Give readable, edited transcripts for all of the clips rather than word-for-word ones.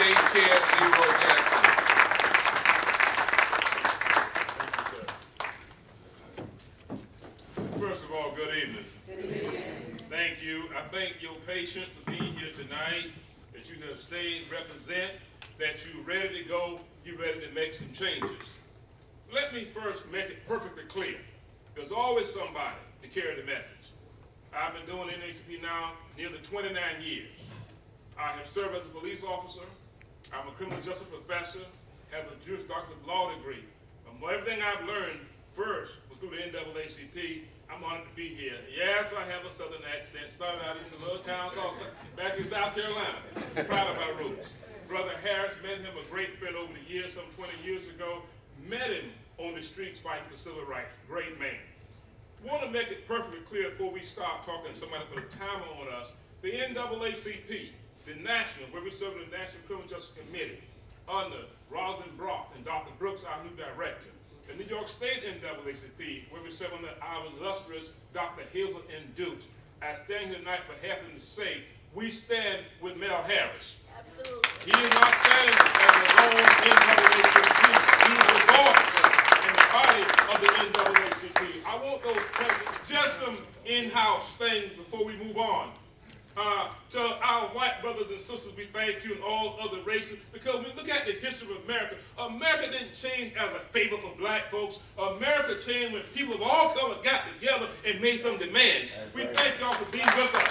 State Chair Leroy Gadsden. First of all, good evening. Good evening. Thank you. I thank your patience for being here tonight, that you have stayed, represent, that you're ready to go, you're ready to make some changes. Let me first make it perfectly clear. There's always somebody to carry the message. I've been doing NAACP now nearly 29 years. I have served as a police officer. I'm a criminal justice professor, have a Juris Doctor of Law degree. Everything I've learned first was through the NAACP. I'm honored to be here. Yes, I have a southern accent. Started out in a little town called back in South Carolina. Proud of my roots. Brother Harris, met him, a great friend over the years, some 20 years ago. Met him on the streets fighting for civil rights. Great man. Want to make it perfectly clear before we start talking, somebody put a timer on us. The NAACP, the national, where we serve the National Criminal Justice Committee, under Rosalind Brock and Dr. Brooks, our new director. The New York State NAACP, where we serve under our illustrious Dr. Hazel N. Dukes. I stand here tonight for half of them to say, we stand with Mel Harris. Absolutely. He is not standing as a lone NAACP. He is the voice and the body of the NAACP. I want those just some in-house things before we move on. To our white brothers and sisters, we thank you, and all other races, because when we look at the history of America, America didn't change as a favor for black folks. America changed when people of all colors got together and made some demands. We thank y'all for being with us.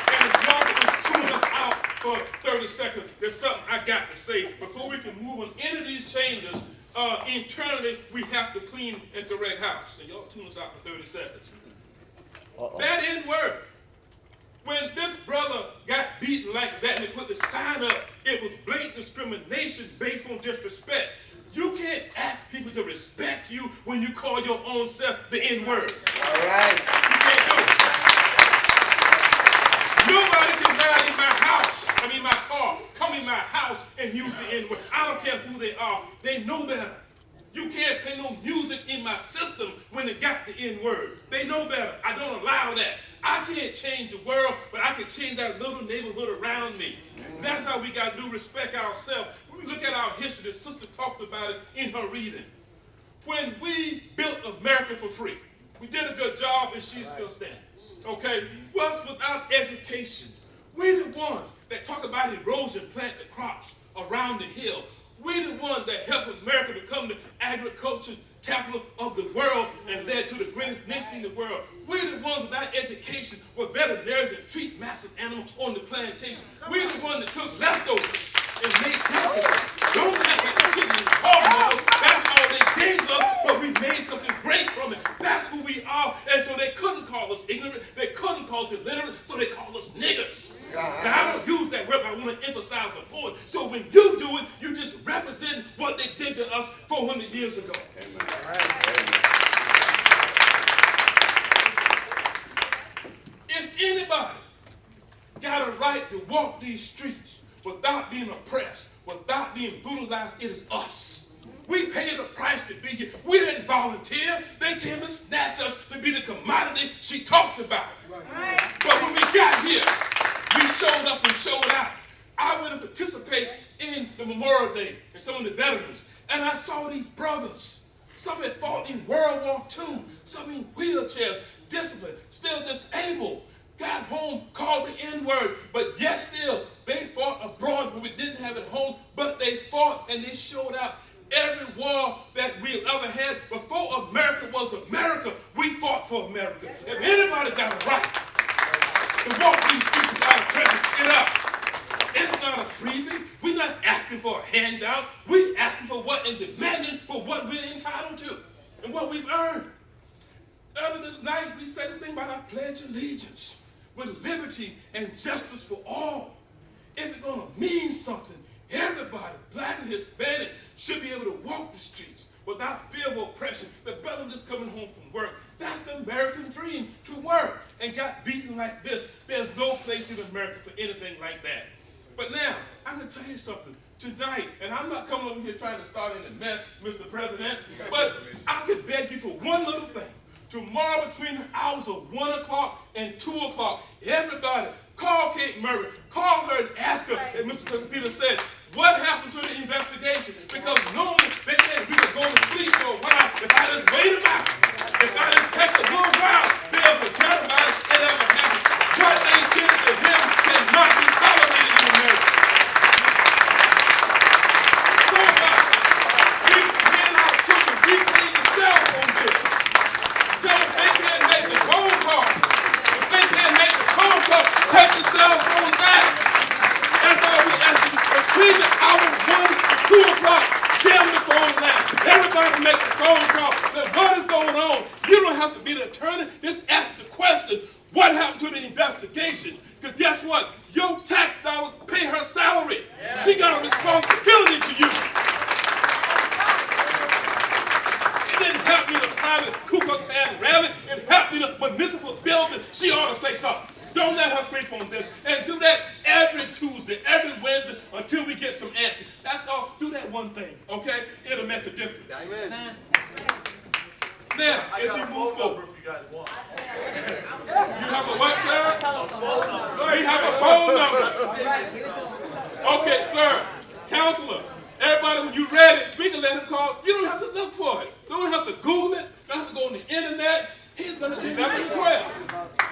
And if y'all can just tune us out for 30 seconds, there's something I got to say. Before we can move on any of these changes, internally, we have to clean and correct house. And y'all tune us out for 30 seconds. That N-word. When this brother got beaten like that and they put the sign up, it was blatant discrimination based on disrespect. You can't ask people to respect you when you call your own self the N-word. All right. You can't do it. Nobody can ride in my car, come in my house and use the N-word. I don't care who they are. They know better. You can't play no music in my system when they got the N-word. They know better. I don't allow that. I can't change the world, but I can change that little neighborhood around me. That's how we got to do, respect ourselves. When we look at our history, the sister talked about it in her reading. When we built America for free, we did a good job and she's still standing. Okay? Us without education, we're the ones that talk about erosion, plant the crops around the hill. We're the ones that helped America become the agriculture capital of the world and led to the greatest nation in the world. We're the ones without education were veterinarians that treat massive animals on the plantation. We're the ones that took leftovers and made jackets. Don't have to chicken and cornmeal. That's all they gave us, but we made something great from it. That's who we are. And so they couldn't call us ignorant. They couldn't call us illiterate, so they called us niggers. Now, I don't use that word, but I want to emphasize the point. So when you do it, you just represent what they did to us 400 years ago. Amen. If anybody got a right to walk these streets without being oppressed, without being brutalized, it is us. We paid a price to be here. We didn't volunteer. They came to snatch us to be the commodity she talked about. Right. But when we got here, we showed up and showed out. I went and participated in the Memorial Day and some of the veterans, and I saw these brothers. Some had fought in World War II, some in wheelchairs, disciplined, still disabled. Got home, called the N-word, but yet still, they fought abroad where we didn't have it home, but they fought and they showed out. Every war that we ever had, before America was America, we fought for America. If anybody got a right to walk these streets without a prejudice, it's us. It's not a freebie. We're not asking for a handout. We're asking for what and demanding for what we're entitled to and what we've earned. Earlier this night, we said this thing about our pledge of allegiance with liberty and justice for all. If it's going to mean something, everybody, black and Hispanic, should be able to walk the streets without fear of oppression. The brother just coming home from work, that's the American dream, to work, and got beaten like this. There's no place in America for anything like that. But now, I can tell you something. Tonight, and I'm not coming over here trying to start any mess, Mr. President, but I could beg you for one little thing. Tomorrow between the hours of 1 o'clock and 2 o'clock, everybody Call Kate Murray. Call her and ask her. And Mr. Peter said, what happened to the investigation? Because normally they said we could go to sleep for a while. If I just wait them out, if I just take a little while, they'll forget about it and never happen. What they did to him cannot be tolerated in America. So much. We ran our children. We played the cell phone bill. Tell them they can't make the phone call. If they can't make the phone call, take the cell phone back. That's all we ask you. Between the hour 1 to 2 o'clock, jam the phone line. Everybody make the phone call. But what is going on? You don't have to be the attorney. Just ask the question, what happened to the investigation? Because guess what? Your tax dollars pay her salary. Yeah. She got a responsibility to you. It didn't help me in a private Ku Klux Klan rally. It helped me in a municipal building. She ought to say something. Don't let her sleep on this. And do that every Tuesday, every Wednesday until we get some answers. That's all. Do that one thing, okay? It'll make a difference. Amen. Now, I as got you a move phone forward. number if you guys want. You have a what, sir? A phone number. We have a phone number. Okay, sir. Counselor. Everybody, when you're ready, we can let him call. You don't have to look for it. You don't have to Google it. You don't have to go on the internet. He's going to do 11 to 12.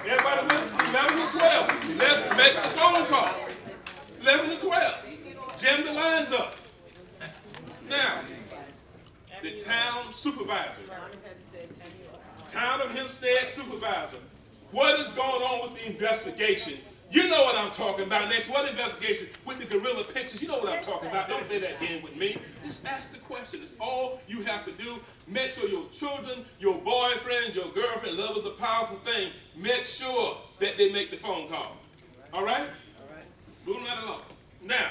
Everybody with 11 to 12. Let's make the phone call. 11 to 12. Jam the lines up. Now, the town supervisor. Town of Hempstead supervisor. What is going on with the investigation? You know what I'm talking about. Next, what investigation with the gorilla pictures? You know what I'm talking about. Don't play that game with me. Just ask the question. It's all you have to do. Make sure your children, your boyfriend, your girlfriend, love is a powerful thing. Make sure that they make the phone call. All right? All right. Moving right along. Now,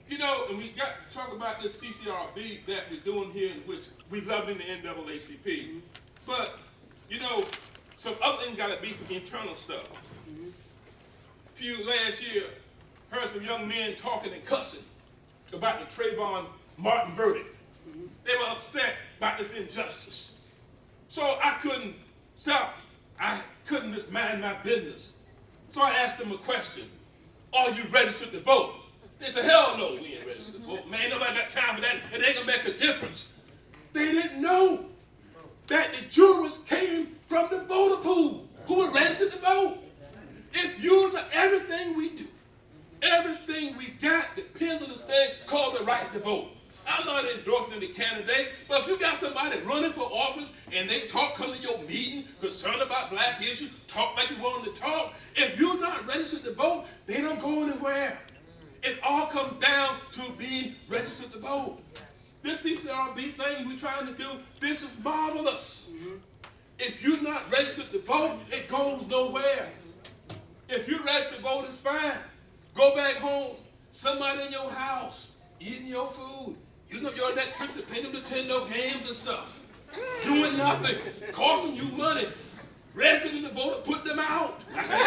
you know, and we got to talk about this CCRB that we're doing here, in which we love in the NAACP. Mm-hmm. But, you know, some other things got to be some internal stuff. Mm-hmm. Last year, heard some young men talking and cussing about the Trayvon Martin verdict. Mm-hmm. They were upset about this injustice. So I couldn't just mind my business. So I asked them a question. Are you registered to vote? They said, hell no, we ain't registered to vote. Man, nobody got time for that. It ain't gonna make a difference. They didn't know that the jurors came from the voter pool who were registered to vote. If you know everything we do, everything we got depends on this thing called the right to vote. I'm not endorsing any candidate, but if you got somebody running for office and they come to your meeting concerned about black issues, talk like you want them to talk, if you're not registered to vote, they don't go anywhere. It all comes down to being registered to vote. This CCRB thing we're trying to do, this is marvelous. If you're not registered to vote, it goes nowhere. If you're registered to vote, it's fine. Go back home. Somebody in your house eating your food, using up your electricity, paying them Nintendo games and stuff. Doing nothing. Costing you money. Registered to vote, put them out. I said,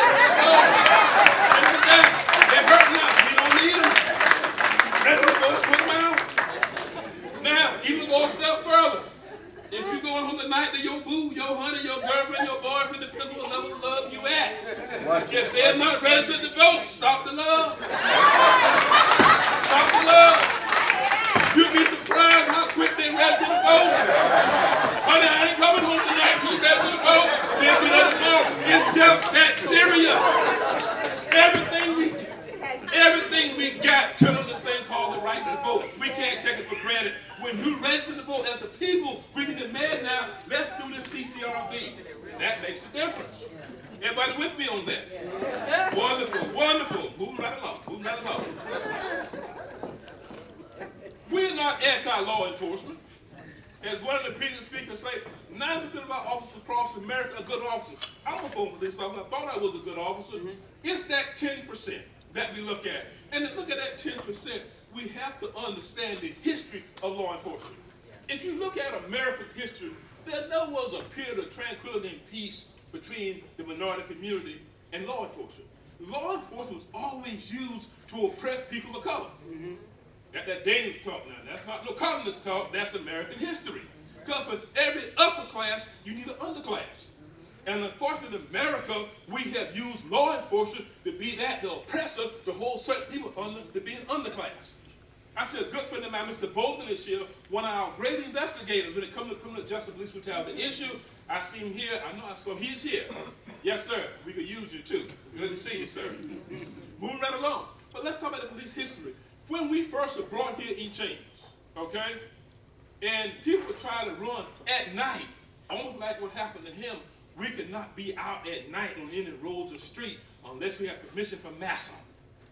they're hurting us. We don't need them. Registered to vote, put them out. Now, even go a step further. If you're going home tonight to your boo, your honey, your girlfriend, your boyfriend, depends on the level of love you at. If they're not registered to vote, stop the love. Stop the love. You'd be surprised how quick they register to vote. Honey, I ain't coming home tonight till you register to vote. They'll be there tomorrow. It's just that serious. Everything we got turn on this thing called the right to vote. We can't take it for granted. When you register to vote as a people, we can demand now, let's do this CCRB. That makes a difference. Everybody with me on that? Wonderful, wonderful. Moving right along. We're not anti-law enforcement. As one of the previous speakers say, 90% of our officers across America are good officers. I'm a former police officer. I thought I was a good officer. It's that 10% that we look at. And to look at that 10%, we have to understand the history of law enforcement. If you look at America's history, there never was a period of tranquility and peace between the minority community and law enforcement. Law enforcement was always used to oppress people of color. That dangerous talk now. That's not no communist talk. That's American history. Because for every upper class, you need an underclass. And unfortunately, in America, we have used law enforcement to be the oppressor, to hold certain people to be an underclass. I see a good friend of mine, Mr. Bolden, this year, one of our great investigators when it comes to criminal justice police brutality issue. I see him here. I know I saw him. He's here. Yes, sir. We could use you, too. Good to see you, sir. Moving right along. But let's talk about the police history. When we first were brought here in chains, okay, and people try to run at night, almost like what happened to him, we could not be out at night on any roads or street unless we had permission from MAACP.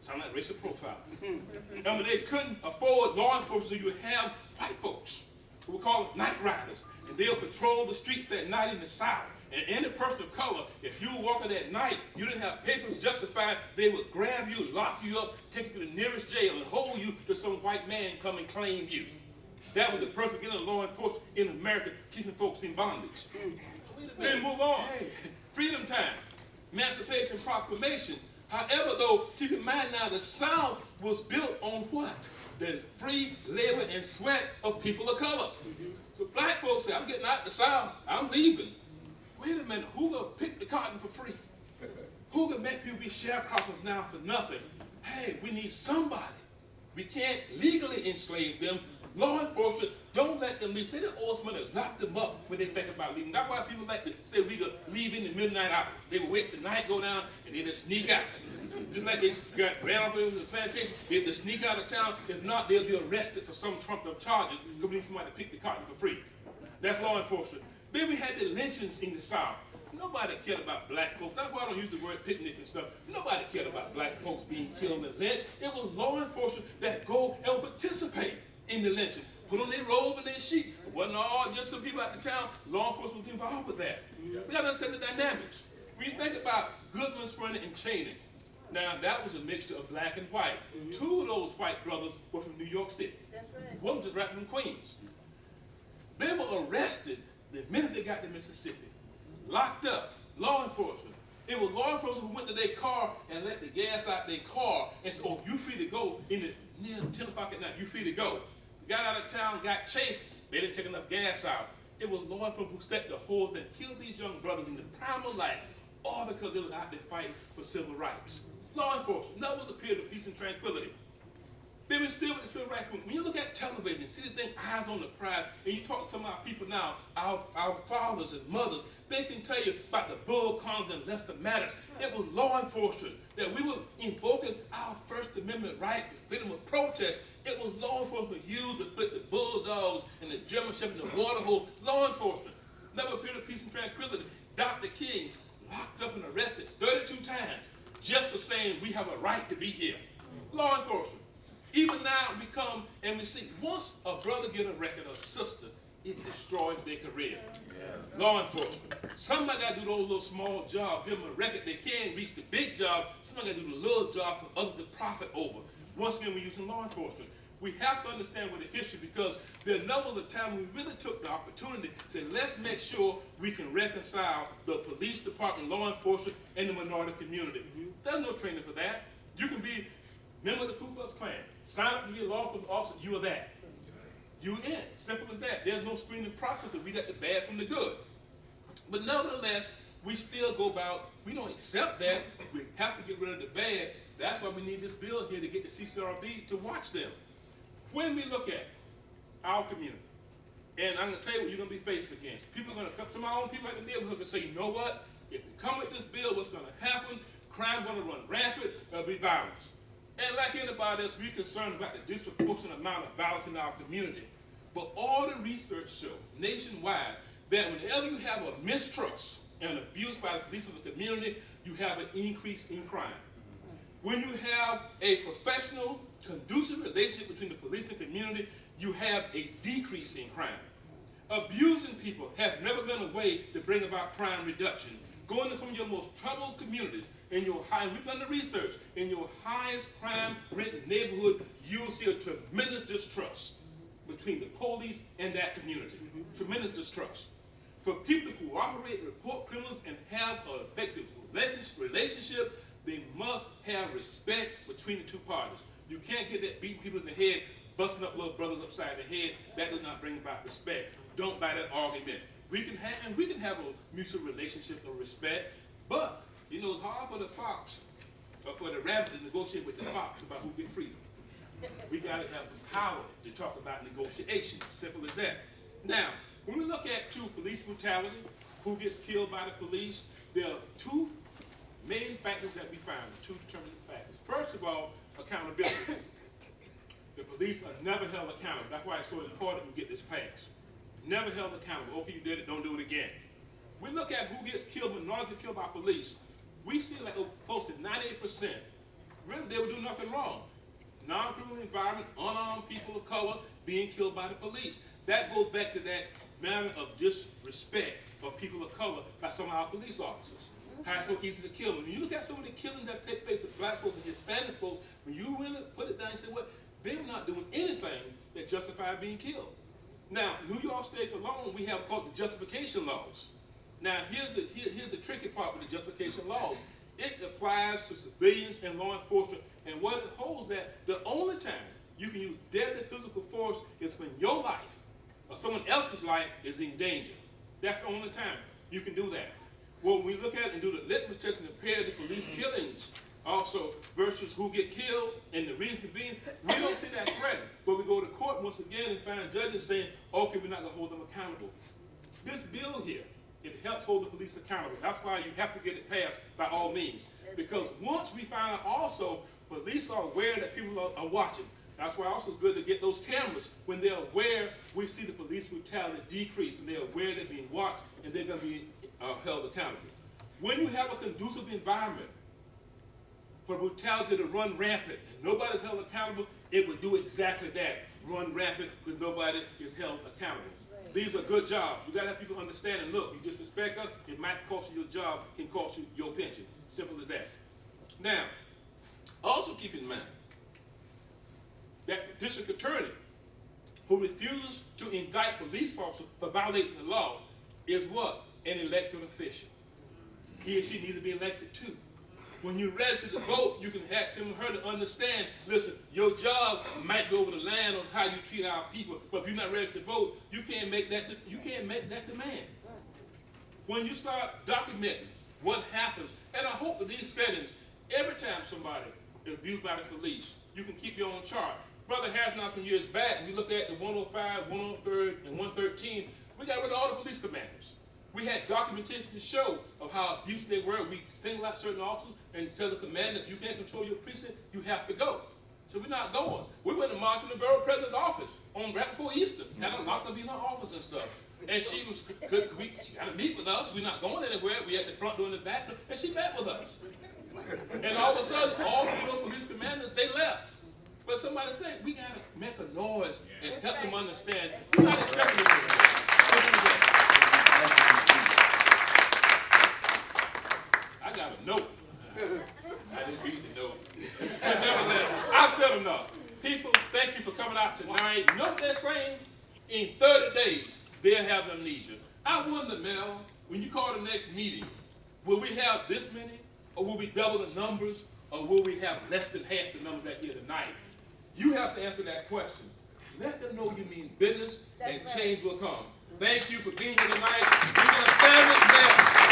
Sound like racial profiling. I mean, they couldn't afford law enforcement, so you would have white folks who were called night riders, and they'll patrol the streets at night in the South. And any person of color, if you were walking at night, you didn't have papers justified, they would grab you, lock you up, take you to the nearest jail, and hold you till some white man come and claim you. That was the purpose of getting law enforcement in America, keeping folks in bondage. Then move on. Hey, freedom time, Emancipation Proclamation. However, though, keep in mind now, the South was built on what? The free labor and sweat of people of color. So black folks say, I'm getting out the South, I'm leaving. Wait a minute, who gonna pick the cotton for free? Who gonna make people be sharecroppers now for nothing? Hey, we need somebody. We can't legally enslave them. Law enforcement, don't let them leave. Say they owe us money, lock them up when they think about leaving. That's why people like to say we could leave in the midnight hour. They will wait tonight, go down, and then they sneak out. Just like they got ran up in the plantation, they have to sneak out of town. If not, they'll be arrested for some trumped up charges because we need somebody to pick the cotton for free. That's law enforcement. Then we had the lynchings in the South. Nobody cared about black folks. That's why I don't use the word picnic and stuff. Nobody cared about black folks being killed and lynched. It was law enforcement that go and participate in the lynching. Put on their robe and their sheet. It wasn't all just some people out of town. Law enforcement was involved with that. We got to understand the dynamics. When you think about Goodman, Sprinter, and Cheney, now that was a mixture of black and white. Two of those white brothers were from New York City. That's right. One was just right from Queens. They were arrested the minute they got to Mississippi. Locked up. Law enforcement. It was law enforcement who went to their car and let the gas out their car and said, oh, you free to go in the near 10 o'clock at night. You free to go. Got out of town, got chased. They didn't take enough gas out. It was law enforcement who set the hold and killed these young brothers in the prime of life, all because they were out there fighting for civil rights. Law enforcement. That was a period of peace and tranquility. They've been still with the civil rights movement. When you look at television, see this thing, Eyes on the Prize, and you talk to some of our people now, our fathers and mothers, they can tell you about the Bull Connors and Lester Maddox. It was law enforcement that we were invoking our First Amendment right, the freedom of protest. It was law enforcement used to put the bulldogs and the German Shepherd in the water hole. Law enforcement. Never a period of peace and tranquility. Dr. King locked up and arrested 32 times just for saying we have a right to be here. Law enforcement. Even now we come and we see once a brother get a record or a sister, it destroys their career. Yeah. Law enforcement. Somebody got to do those little small jobs, give them a record. They can't reach the big job. Somebody got to do the little job for others to profit over. Once again, we're using law enforcement. We have to understand with the history because there was a time when we really took the opportunity to say, let's make sure we can reconcile the police department, law enforcement, and the minority community. There's no training for that. You can be a member of the Ku Klux Klan. Sign up to be a law enforcement officer, you are that. You in. Simple as that. There's no screening process to weed out the bad from the good. But nevertheless, we still go about, we don't accept that. We have to get rid of the bad. That's why we need this bill here to get the CCRB to watch them. When we look at our community, and I'm going to tell you what you're going to be faced against. People are going to come, some of our own people in the neighborhood and say, you know what? If we come with this bill, what's going to happen? Crime going to run rampant. There'll be violence. And like anybody else, we're concerned about the disproportionate amount of violence in our community. But all the research shows nationwide that whenever you have a mistrust and abuse by the police of the community, you have an increase in crime. When you have a professional, conducive relationship between the police and community, you have a decrease in crime. Abusing people has never been a way to bring about crime reduction. Go into some of your most troubled communities, we've done the research, in your highest crime-ridden neighborhood, you'll see a tremendous distrust between the police and that community. Tremendous distrust. For people to cooperate, report criminals, and have an effective relationship, they must have respect between the two parties. You can't get that beating people in the head, busting up little brothers upside the head. That does not bring about respect. don't buy that argument. We can have a mutual relationship of respect, but you know it's hard for the fox or for the rabbit to negotiate with the fox about who gets freedom. We got to have some power to talk about negotiation. Simple as that. Now, when we look at police brutality, who gets killed by the police, there are two main factors that we find, two determining factors. First of all, accountability. The police are never held accountable. That's why it's so important we get this passed. Never held accountable. Okay, you did it, don't do it again. We look at who gets killed, minorities get killed by police. We see like close to 98%. Really, they would do nothing wrong. Non-criminal environment, unarmed people of color being killed by the police. That goes back to that matter of disrespect of people of color by some of our police officers. How it's so easy to kill them. When you look at some of the killings that take place with black folks and Hispanic folks, when you really put it down and say, well, they're not doing anything that justifies being killed. Now, New York State alone, we have called the justification laws. Now, here's the tricky part with the justification laws. It applies to civilians and law enforcement, and what it holds that the only time you can use deadly physical force is when your life or someone else's life is in danger. That's the only time you can do that. Well, when we look at it and do the litmus test and compare the police killings also versus who get killed, and the reason being, we don't see that threat, but we go to court once again and find judges saying, okay, we're not going to hold them accountable. This bill here, it helps hold the police accountable. That's why you have to get it passed by all means. Because once we find out also, police are aware that people are watching. That's why also good to get those cameras. When they're aware, we see the police brutality decrease, and they're aware they're being watched, and they're going to be held accountable. When you have a conducive environment for brutality to run rampant, and nobody's held accountable, it would do exactly that, run rampant because nobody is held accountable. These are good jobs. You got to have people understand and look, you disrespect us, it might cost you your job, can cost you your pension. Simple as that. Now, also keep in mind that the district attorney who refuses to indict police officers for violating the law is what? An elected official. He or she needs to be elected too. When you register to vote, you can ask him or her to understand, listen, your job might go over the line on how you treat our people, but if you're not registered to vote, you can't make that demand. When you start documenting what happens, and I hope with these settings, every time somebody is abused by the police, you can keep your own chart. Brother Harris announced some years back, we looked at the 105, 103, and 113, we got rid of all the police commanders. We had documentation to show of how abusive they were. We single out certain officers and tell the commander, if you can't control your precinct, you have to go. So we're not going. We went to march in the borough president's office right before Easter. Had a lock up in her office and stuff. And she was good. She got to meet with us. We're not going anywhere. We at the front door and the back door. And she met with us. And all of a sudden, all of those police commanders, they left. But somebody said, we got to make a noise and help them understand. We're not accepting it. I got a note. I didn't read the note. But nevertheless, I've said enough. People, thank you for coming out tonight. You know what they're saying? In 30 days, they'll have amnesia. I wonder, Mel, when you call the next meeting, will we have this many? Or will we double the numbers? Or will we have less than half the numbers that here tonight? You have to answer that question. Let them know you mean business, and change will come. Thank you for being here tonight. We're going to stand with them.